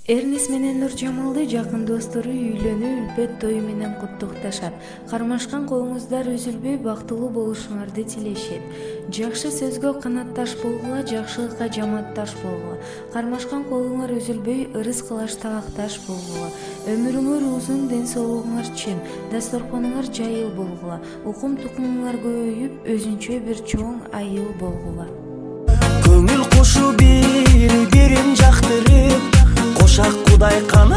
Эрнес менен Нуржамалды жакын достору үйлөнүү үлпөт тою менен куттукташат. Кармашкан колуңуздар үзүлбөй бактылуу болушуңарды тилешет. Жакшы сөзгө канатташ болгула, жакшылыкка жаматташ болгула. Кармашкан колуңар үзүлбөй ырыс кылаш табакташ болгула. Өмүрүңөр узун, ден соолугуңар чын, дасторконуңар жайыл болгула. Укум тукумуңар көбөйүп, өзүнчө бир чоң айыл болгула. Көңүл кушу бири бирин жактырып, кошак Кудай кана